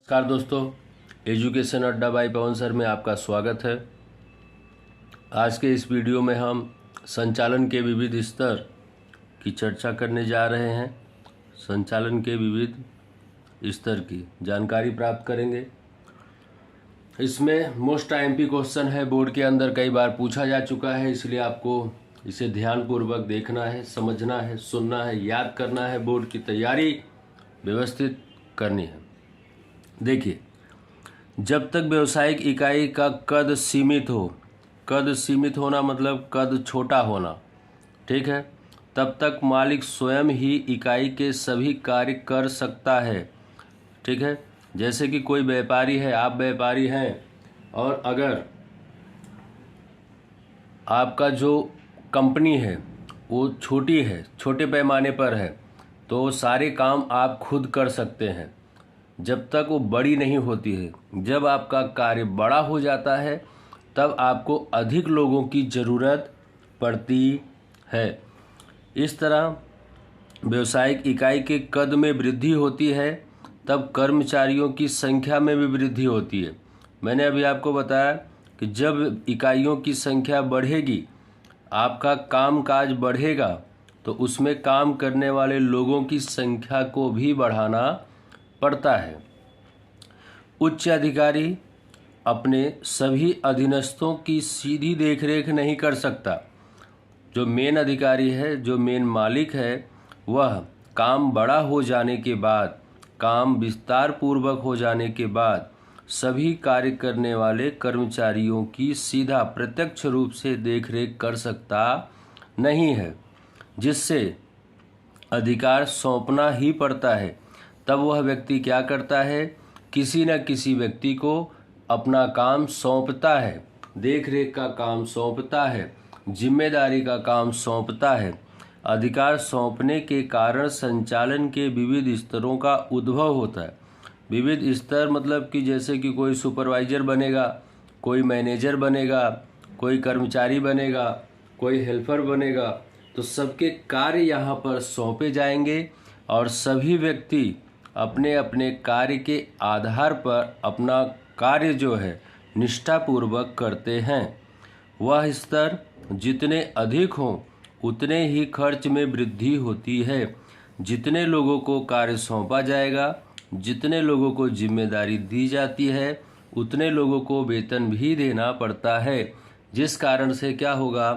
नमस्कार दोस्तों, एजुकेशन अड्डा बाई पवन सर में आपका स्वागत है। आज के इस वीडियो में हम संचालन के विविध स्तर की चर्चा करने जा रहे हैं। संचालन के विविध स्तर की जानकारी प्राप्त करेंगे। इसमें मोस्ट आईएमपी क्वेश्चन है, बोर्ड के अंदर कई बार पूछा जा चुका है, इसलिए आपको इसे ध्यानपूर्वक देखना है, समझना है, सुनना है, याद करना है, बोर्ड की तैयारी व्यवस्थित करनी है। देखिए, जब तक व्यावसायिक इकाई का कद सीमित हो, कद सीमित होना मतलब कद छोटा होना, ठीक है, तब तक मालिक स्वयं ही इकाई के सभी कार्य कर सकता है। ठीक है, जैसे कि कोई व्यापारी है, आप व्यापारी हैं और अगर आपका जो कंपनी है वो छोटी है, छोटे पैमाने पर है, तो सारे काम आप खुद कर सकते हैं जब तक वो बड़ी नहीं होती है। जब आपका कार्य बड़ा हो जाता है तब आपको अधिक लोगों की ज़रूरत पड़ती है। इस तरह व्यावसायिक इकाई के कद में वृद्धि होती है तब कर्मचारियों की संख्या में भी वृद्धि होती है। मैंने अभी आपको बताया कि जब इकाइयों की संख्या बढ़ेगी, आपका कामकाज बढ़ेगा, तो उसमें काम करने वाले लोगों की संख्या को भी बढ़ाना पड़ता है। उच्च अधिकारी अपने सभी अधीनस्थों की सीधी देखरेख नहीं कर सकता। जो मेन अधिकारी है, जो मेन मालिक है, वह काम बड़ा हो जाने के बाद, काम विस्तार पूर्वक हो जाने के बाद सभी कार्य करने वाले कर्मचारियों की सीधा प्रत्यक्ष रूप से देखरेख कर सकता नहीं है, जिससे अधिकार सौंपना ही पड़ता है। तब वह व्यक्ति क्या करता है, किसी न किसी व्यक्ति को अपना काम सौंपता है, देखरेख का काम सौंपता है, जिम्मेदारी का काम सौंपता है। अधिकार सौंपने के कारण संचालन के विविध स्तरों का उद्भव होता है। विविध स्तर मतलब कि जैसे कि कोई सुपरवाइजर बनेगा, कोई मैनेजर बनेगा, कोई कर्मचारी बनेगा, कोई हेल्पर बनेगा, तो सबके कार्य यहाँ पर सौंपे जाएंगे और सभी व्यक्ति अपने अपने कार्य के आधार पर अपना कार्य जो है निष्ठापूर्वक करते हैं। वह स्तर जितने अधिक हों उतने ही खर्च में वृद्धि होती है। जितने लोगों को कार्य सौंपा जाएगा, जितने लोगों को जिम्मेदारी दी जाती है, उतने लोगों को वेतन भी देना पड़ता है, जिस कारण से क्या होगा,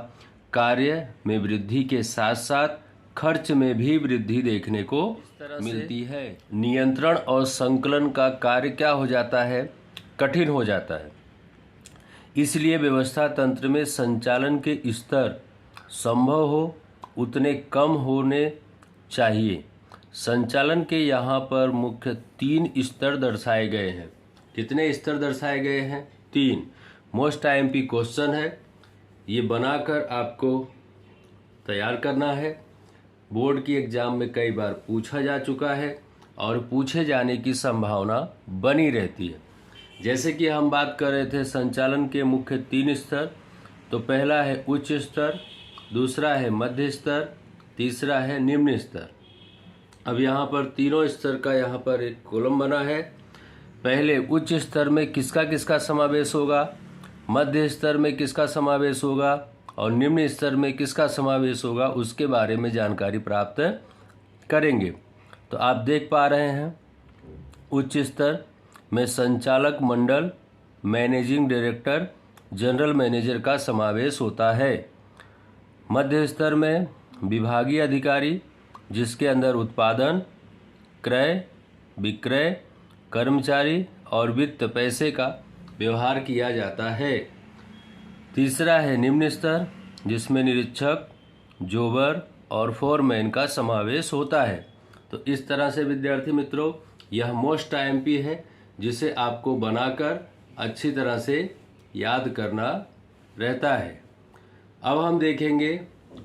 कार्य में वृद्धि के साथ साथ खर्च में भी वृद्धि देखने को मिलती है। नियंत्रण और संकलन का कार्य क्या हो जाता है, कठिन हो जाता है। इसलिए व्यवस्था तंत्र में संचालन के स्तर संभव हो उतने कम होने चाहिए। संचालन के यहाँ पर मुख्य 3 स्तर दर्शाए गए हैं। कितने स्तर दर्शाए गए हैं? 3। मोस्ट आईएमपी क्वेश्चन है, ये बनाकर आपको तैयार करना है। बोर्ड की एग्ज़ाम में कई बार पूछा जा चुका है और पूछे जाने की संभावना बनी रहती है। जैसे कि हम बात कर रहे थे संचालन के मुख्य 3 स्तर, तो पहला है उच्च स्तर, दूसरा है मध्य स्तर, तीसरा है निम्न स्तर। अब यहाँ पर तीनों स्तर का यहाँ पर एक कॉलम बना है। पहले उच्च स्तर में किसका किसका समावेश होगा, मध्य स्तर में किसका समावेश होगा और निम्न स्तर में किसका समावेश होगा, उसके बारे में जानकारी प्राप्त करेंगे। तो आप देख पा रहे हैं उच्च स्तर में संचालक मंडल, मैनेजिंग डायरेक्टर, जनरल मैनेजर का समावेश होता है। मध्य स्तर में विभागीय अधिकारी, जिसके अंदर उत्पादन, क्रय, विक्रय, कर्मचारी और वित्त पैसे का व्यवहार किया जाता है। तीसरा है निम्न स्तर, जिसमें निरीक्षक, जोबर और फोरमैन का समावेश होता है। तो इस तरह से विद्यार्थी मित्रों, यह मोस्ट आईएमपी है, जिसे आपको बनाकर अच्छी तरह से याद करना रहता है। अब हम देखेंगे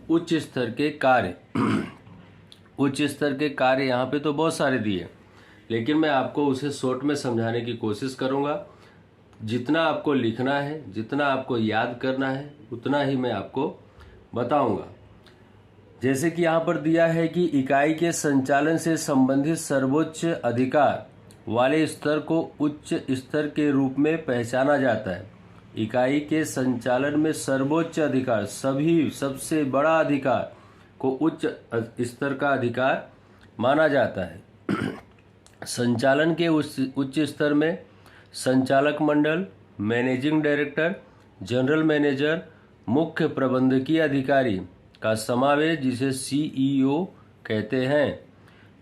उच्च स्तर के कार्य। उच्च स्तर के कार्य यहाँ पे तो बहुत सारे दिए, लेकिन मैं आपको उसे शॉर्ट में समझाने की कोशिश करूँगा। जितना आपको लिखना है, जितना आपको याद करना है, उतना ही मैं आपको बताऊंगा। जैसे कि यहाँ पर दिया है कि इकाई के संचालन से संबंधित सर्वोच्च अधिकार वाले स्तर को उच्च स्तर के रूप में पहचाना जाता है। इकाई के संचालन में सर्वोच्च अधिकार, सभी सबसे बड़ा अधिकार को उच्च स्तर का अधिकार माना जाता है। संचालन के उच्च स्तर में संचालक मंडल, मैनेजिंग डायरेक्टर, जनरल मैनेजर, मुख्य प्रबंधकीय अधिकारी का समावेश, जिसे सीईओ कहते हैं।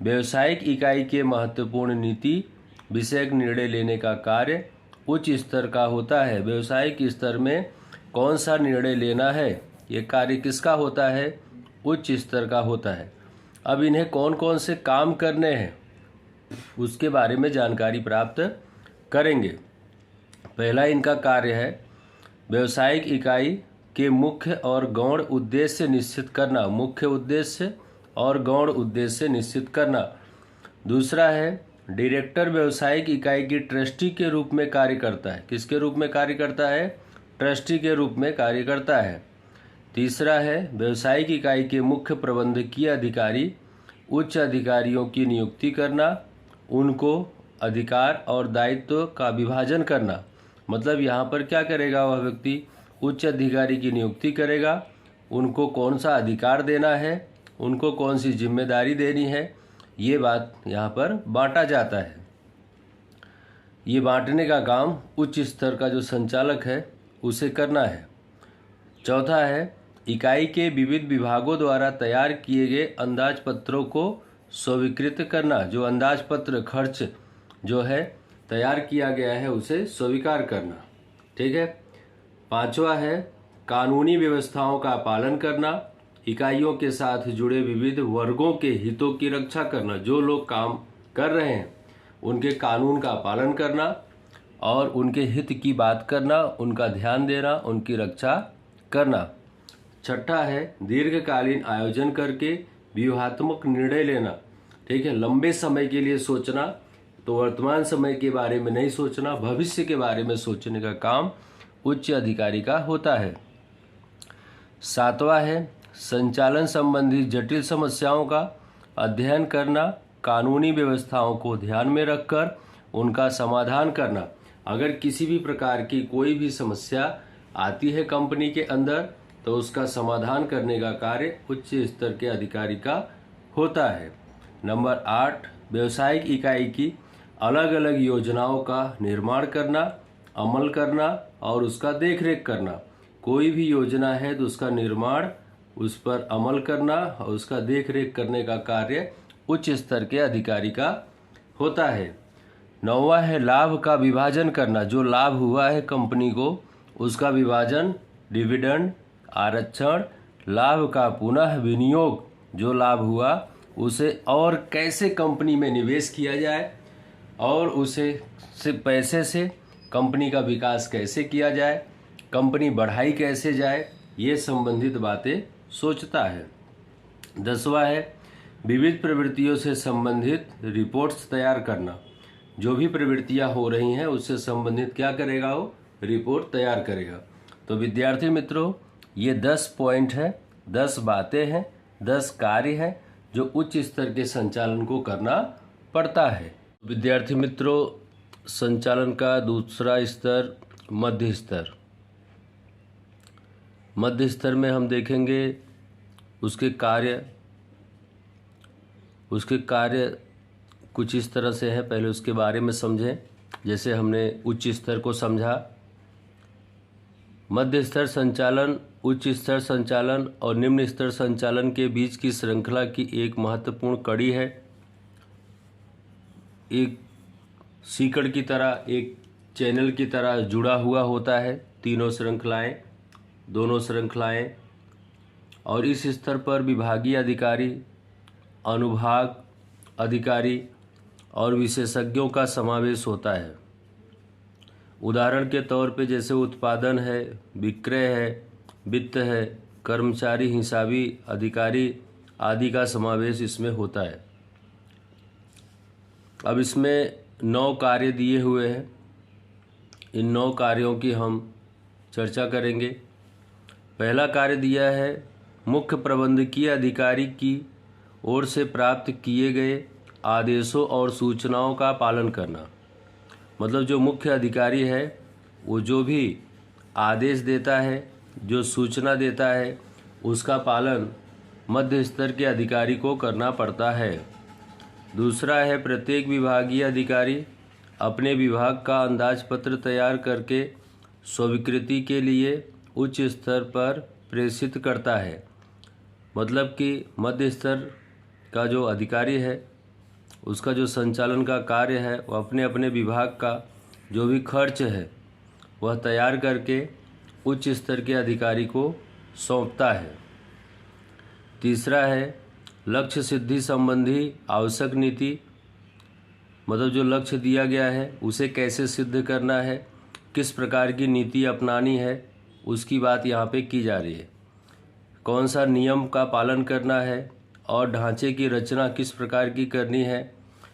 व्यवसायिक इकाई के महत्वपूर्ण नीति विषयक निर्णय लेने का कार्य उच्च स्तर का होता है। व्यवसायिक स्तर में कौन सा निर्णय लेना है, ये कार्य किसका होता है? उच्च स्तर का होता है। अब इन्हें कौन कौन से काम करने हैं उसके बारे में जानकारी प्राप्त करेंगे। पहला इनका कार्य है व्यवसायिक इकाई के मुख्य और गौण उद्देश्य निश्चित करना, मुख्य उद्देश्य और गौण उद्देश्य निश्चित करना। दूसरा है डायरेक्टर व्यवसायिक इकाई की ट्रस्टी के रूप में कार्य करता है। किसके रूप में कार्य करता है? ट्रस्टी के रूप में कार्य करता है। तीसरा है व्यवसायिक इकाई के मुख्य प्रबंधकीय अधिकारी, उच्च अधिकारियों की नियुक्ति करना, उनको अधिकार और दायित्व का विभाजन करना। मतलब यहाँ पर क्या करेगा वह व्यक्ति? उच्च अधिकारी की नियुक्ति करेगा, उनको कौन सा अधिकार देना है, उनको कौन सी जिम्मेदारी देनी है, ये बात यहाँ पर बांटा जाता है। ये बांटने का काम उच्च स्तर का जो संचालक है उसे करना है। चौथा है इकाई के विविध विभागों द्वारा तैयार किए गए अंदाज पत्रों को स्वीकृत करना। जो अंदाज पत्र खर्च जो है तैयार किया गया है उसे स्वीकार करना। ठीक है। पांचवा है कानूनी व्यवस्थाओं का पालन करना, इकाइयों के साथ जुड़े विविध वर्गों के हितों की रक्षा करना। जो लोग काम कर रहे हैं उनके कानून का पालन करना और उनके हित की बात करना, उनका ध्यान देना, उनकी रक्षा करना। छठा है दीर्घकालीन आयोजन करके व्यूहात्मक निर्णय लेना। ठीक है। लंबे समय के लिए सोचना, तो वर्तमान समय के बारे में नहीं सोचना, भविष्य के बारे में सोचने का काम उच्च अधिकारी का होता है। सातवां है संचालन संबंधी जटिल समस्याओं का अध्ययन करना, कानूनी व्यवस्थाओं को ध्यान में रखकर उनका समाधान करना। अगर किसी भी प्रकार की कोई भी समस्या आती है कंपनी के अंदर तो उसका समाधान करने का कार्य उच्च स्तर के अधिकारी का होता है। नंबर 8 व्यवसायिक इकाई की अलग अलग योजनाओं का निर्माण करना, अमल करना और उसका देखरेख करना। कोई भी योजना है तो उसका निर्माण, उस पर अमल करना और उसका देखरेख करने का कार्य उच्च स्तर के अधिकारी का होता है। 9वां है लाभ का विभाजन करना। जो लाभ हुआ है कंपनी को उसका विभाजन, डिविडेंड, आरक्षण, लाभ का पुनः विनियोग, जो लाभ हुआ उसे और कैसे कंपनी में निवेश किया जाए और उसे से पैसे से कंपनी का विकास कैसे किया जाए, कंपनी बढ़ाई कैसे जाए, ये संबंधित बातें सोचता है। 10वां है विविध प्रवृत्तियों से संबंधित रिपोर्ट्स तैयार करना। जो भी प्रवृत्तियां हो रही हैं उससे संबंधित क्या करेगा? वो रिपोर्ट तैयार करेगा। तो विद्यार्थी मित्रों, ये 10 पॉइंट हैं, 10 बातें हैं, 10 कार्य हैं जो उच्च स्तर के संचालन को करना पड़ता है। विद्यार्थी मित्रों, संचालन का दूसरा स्तर मध्य स्तर। मध्य स्तर में हम देखेंगे उसके कार्य कुछ इस तरह से है। पहले उसके बारे में समझें। जैसे हमने उच्च स्तर को समझा, मध्य स्तर संचालन उच्च स्तर संचालन और निम्न स्तर संचालन के बीच की श्रृंखला की एक महत्वपूर्ण कड़ी है। एक सीकड़ की तरह, एक चैनल की तरह जुड़ा हुआ होता है तीनों श्रृंखलाएं, दोनों श्रृंखलाएं। और इस स्तर पर विभागीय अधिकारी, अनुभाग अधिकारी और विशेषज्ञों का समावेश होता है। उदाहरण के तौर पे जैसे उत्पादन है, विक्रय है, वित्त है, कर्मचारी हिसाबी अधिकारी आदि का समावेश इसमें होता है। अब इसमें 9 कार्य दिए हुए हैं। इन 9 कार्यों की हम चर्चा करेंगे। पहला कार्य दिया है मुख्य प्रबंधकीय अधिकारी की ओर से प्राप्त किए गए आदेशों और सूचनाओं का पालन करना। मतलब जो मुख्य अधिकारी है वो जो भी आदेश देता है, जो सूचना देता है, उसका पालन मध्य स्तर के अधिकारी को करना पड़ता है। दूसरा है प्रत्येक विभागीय अधिकारी अपने विभाग का अंदाजपत्र तैयार करके स्वीकृति के लिए उच्च स्तर पर प्रेषित करता है। मतलब कि मध्य स्तर का जो अधिकारी है उसका जो संचालन का कार्य है वह अपने अपने विभाग का जो भी खर्च है वह तैयार करके उच्च स्तर के अधिकारी को सौंपता है। तीसरा है लक्ष्य सिद्धि संबंधी आवश्यक नीति। मतलब जो लक्ष्य दिया गया है उसे कैसे सिद्ध करना है, किस प्रकार की नीति अपनानी है, उसकी बात यहाँ पे की जा रही है। कौन सा नियम का पालन करना है और ढांचे की रचना किस प्रकार की करनी है,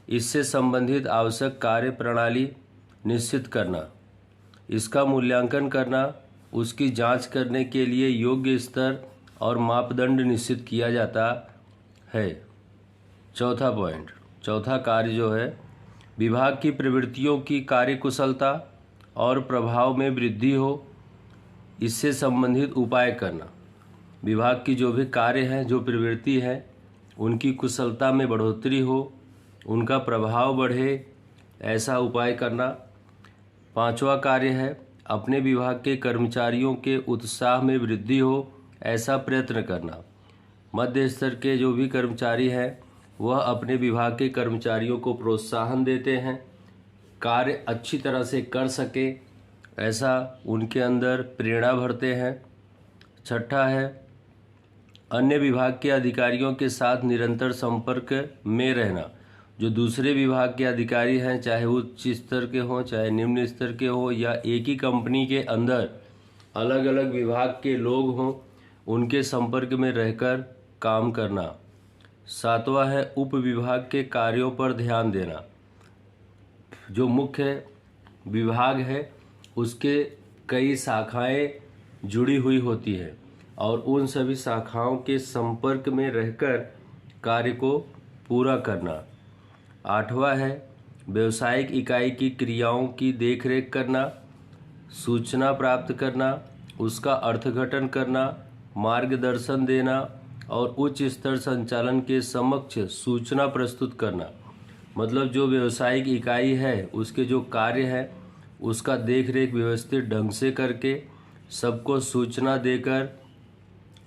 इससे संबंधित आवश्यक कार्य प्रणाली निश्चित करना, इसका मूल्यांकन करना, उसकी जांच करने के लिए योग्य स्तर और मापदंड निश्चित किया जाता है। चौथा कार्य जो है विभाग की प्रवृत्तियों की कार्यकुशलता और प्रभाव में वृद्धि हो, इससे संबंधित उपाय करना। विभाग की जो भी कार्य हैं, जो प्रवृत्ति है, उनकी कुशलता में बढ़ोतरी हो, उनका प्रभाव बढ़े, ऐसा उपाय करना। पांचवा कार्य है अपने विभाग के कर्मचारियों के उत्साह में वृद्धि हो, ऐसा प्रयत्न करना। मध्य स्तर के जो भी कर्मचारी हैं वह अपने विभाग के कर्मचारियों को प्रोत्साहन देते हैं, कार्य अच्छी तरह से कर सके, ऐसा उनके अंदर प्रेरणा भरते हैं। छठा है अन्य विभाग के अधिकारियों के साथ निरंतर संपर्क में रहना। जो दूसरे विभाग के अधिकारी हैं, चाहे उच्च स्तर के हों चाहे निम्न स्तर के हों, या एक ही कंपनी के अंदर अलग अलग विभाग के लोग हों, उनके संपर्क में रहकर काम करना। सातवां है उप विभाग के कार्यों पर ध्यान देना। जो मुख्य विभाग है उसके कई शाखाएं जुड़ी हुई होती है और उन सभी शाखाओं के संपर्क में रहकर कार्य को पूरा करना। आठवां है व्यावसायिक इकाई की क्रियाओं की देखरेख करना, सूचना प्राप्त करना, उसका अर्थघटन करना, मार्गदर्शन देना और उच्च स्तर संचालन के समक्ष सूचना प्रस्तुत करना। मतलब जो व्यावसायिक इकाई है उसके जो कार्य है उसका देखरेख व्यवस्थित ढंग से करके सबको सूचना देकर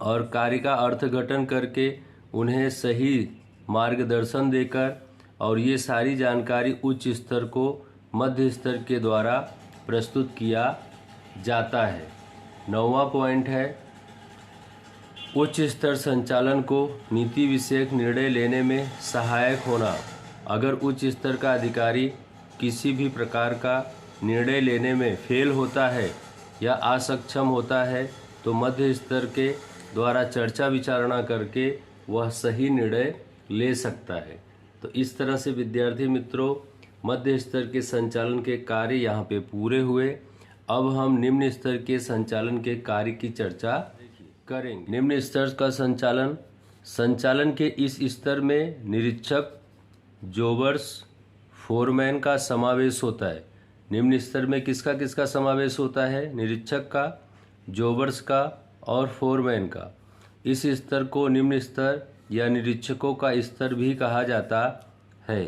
और कार्य का अर्थघटन करके उन्हें सही मार्गदर्शन देकर और ये सारी जानकारी उच्च स्तर को मध्य स्तर के द्वारा प्रस्तुत किया जाता है। 9वां पॉइंट है उच्च स्तर संचालन को नीति विषयक निर्णय लेने में सहायक होना। अगर उच्च स्तर का अधिकारी किसी भी प्रकार का निर्णय लेने में फेल होता है या असक्षम होता है तो मध्य स्तर के द्वारा चर्चा विचारणा करके वह सही निर्णय ले सकता है। तो इस तरह से विद्यार्थी मित्रों मध्य स्तर के संचालन के कार्य यहाँ पे पूरे हुए। अब हम निम्न स्तर के संचालन के कार्य की चर्चा करेंगे। निम्न स्तर का संचालन के इस स्तर में निरीक्षक, जोबर्स, फोरमैन का समावेश होता है। निम्न स्तर में किसका किसका समावेश होता है? निरीक्षक का, जोबर्स का और फोरमैन का। इस स्तर को निम्न स्तर या निरीक्षकों का स्तर भी कहा जाता है।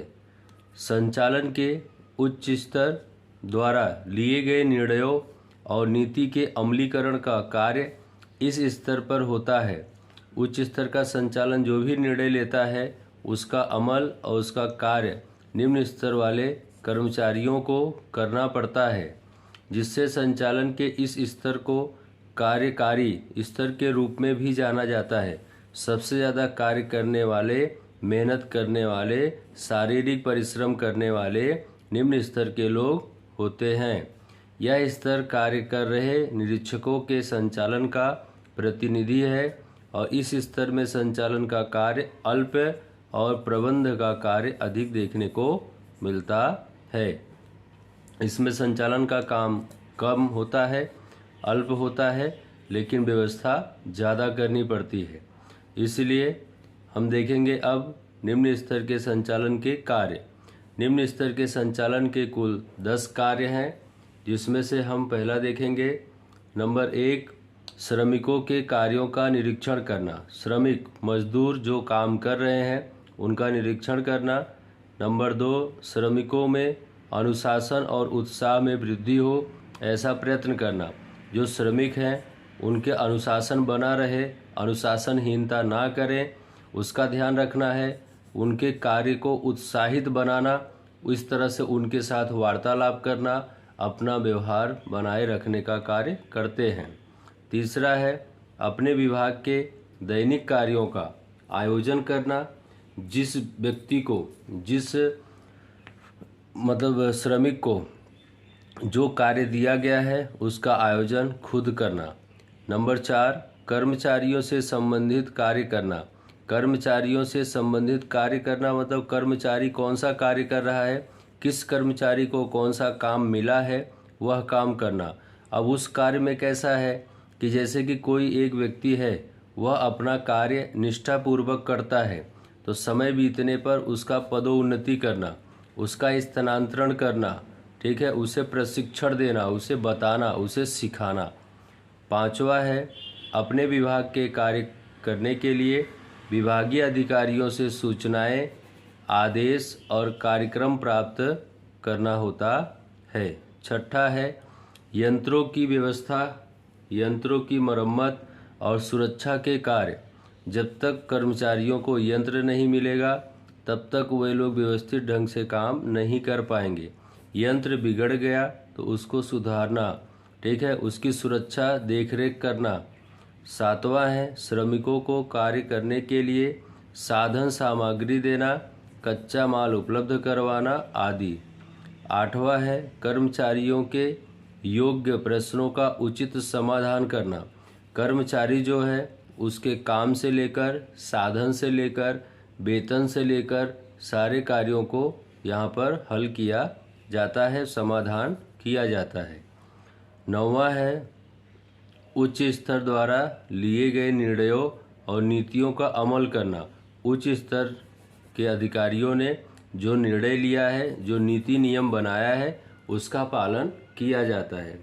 संचालन के उच्च स्तर द्वारा लिए गए निर्णयों और नीति के अमलीकरण का कार्य इस स्तर पर होता है। उच्च स्तर का संचालन जो भी निर्णय लेता है उसका अमल और उसका कार्य निम्न स्तर वाले कर्मचारियों को करना पड़ता है, जिससे संचालन के इस स्तर को कार्यकारी स्तर के रूप में भी जाना जाता है। सबसे ज़्यादा कार्य करने वाले, मेहनत करने वाले, शारीरिक परिश्रम करने वाले निम्न स्तर के लोग होते हैं। यह स्तर कार्य कर रहे निरीक्षकों के संचालन का प्रतिनिधि है और इस स्तर में संचालन का कार्य अल्प और प्रबंध का कार्य अधिक देखने को मिलता है। इसमें संचालन का काम कम होता है, अल्प होता है, लेकिन व्यवस्था ज़्यादा करनी पड़ती है। इसलिए हम देखेंगे अब निम्न स्तर के संचालन के कार्य। निम्न स्तर के संचालन के कुल 10 कार्य हैं, जिसमें से हम पहला देखेंगे। नंबर 1, श्रमिकों के कार्यों का निरीक्षण करना। श्रमिक मजदूर जो काम कर रहे हैं उनका निरीक्षण करना। नंबर 2, श्रमिकों में अनुशासन और उत्साह में वृद्धि हो ऐसा प्रयत्न करना। जो श्रमिक हैं उनके अनुशासन बना रहे, अनुशासनहीनता ना करें, उसका ध्यान रखना है। उनके कार्य को उत्साहित बनाना, इस तरह से उनके साथ वार्तालाप करना, अपना व्यवहार बनाए रखने का कार्य करते हैं। तीसरा है अपने विभाग के दैनिक कार्यों का आयोजन करना। जिस व्यक्ति को, जिस श्रमिक को जो कार्य दिया गया है उसका आयोजन खुद करना। नंबर 4, कर्मचारियों से संबंधित कार्य करना। कर्मचारियों से संबंधित कार्य करना मतलब कर्मचारी कौन सा कार्य कर रहा है, किस कर्मचारी को कौन सा काम मिला है, वह काम करना। अब उस कार्य में कैसा है कि जैसे कि कोई एक व्यक्ति है, वह अपना कार्य निष्ठापूर्वक करता है, तो समय बीतने पर उसका पदोन्नति करना, उसका स्थानांतरण करना, ठीक है, उसे प्रशिक्षण देना, उसे बताना, उसे सिखाना। 5वां है अपने विभाग के कार्य करने के लिए विभागीय अधिकारियों से सूचनाएं, आदेश और कार्यक्रम प्राप्त करना होता है। 6ठा है यंत्रों की व्यवस्था, यंत्रों की मरम्मत और सुरक्षा के कार्य। जब तक कर्मचारियों को यंत्र नहीं मिलेगा तब तक वे लोग व्यवस्थित ढंग से काम नहीं कर पाएंगे। यंत्र बिगड़ गया तो उसको सुधारना, ठीक है, उसकी सुरक्षा देखरेख करना। 7वां है श्रमिकों को कार्य करने के लिए साधन सामग्री देना, कच्चा माल उपलब्ध करवाना आदि। 8वां है कर्मचारियों के योग्य प्रश्नों का उचित समाधान करना। कर्मचारी जो है उसके काम से लेकर, साधन से लेकर, वेतन से लेकर सारे कार्यों को यहाँ पर हल किया जाता है, समाधान किया जाता है। 9वां है उच्च स्तर द्वारा लिए गए निर्णयों और नीतियों का अमल करना। उच्च स्तर के अधिकारियों ने जो निर्णय लिया है, जो नीति नियम बनाया है, उसका पालन किया जाता है।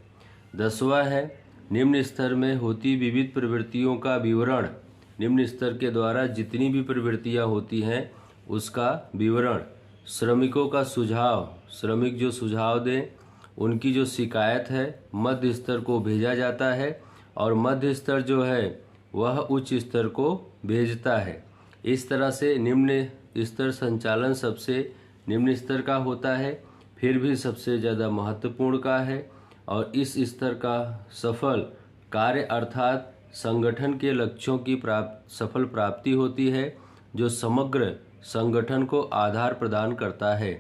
10वां है निम्न स्तर में होती विविध प्रवृत्तियों का विवरण। निम्न स्तर के द्वारा जितनी भी प्रवृत्तियां होती हैं उसका विवरण। श्रमिकों का सुझाव, श्रमिक जो सुझाव दें उनकी जो शिकायत है मध्य स्तर को भेजा जाता है और मध्य स्तर जो है वह उच्च स्तर को भेजता है। इस तरह से निम्न स्तर संचालन सबसे निम्न स्तर का होता है, फिर भी सबसे ज़्यादा महत्वपूर्ण का है। और इस स्तर का सफल कार्य अर्थात संगठन के लक्ष्यों की सफल प्राप्ति होती है, जो समग्र संगठन को आधार प्रदान करता है।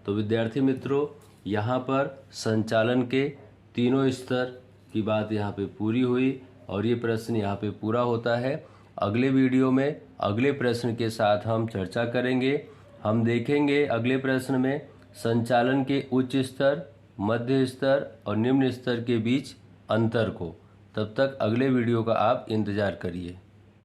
तो विद्यार्थी मित्रों, यहाँ पर संचालन के तीनों स्तर की बात यहाँ पे पूरी हुई और ये प्रश्न यहाँ पे पूरा होता है। अगले वीडियो में अगले प्रश्न के साथ हम चर्चा करेंगे। हम देखेंगे अगले प्रश्न में संचालन के उच्च स्तर, मध्य स्तर और निम्न स्तर के बीच अंतर को। तब तक अगले वीडियो का आप इंतज़ार करिए।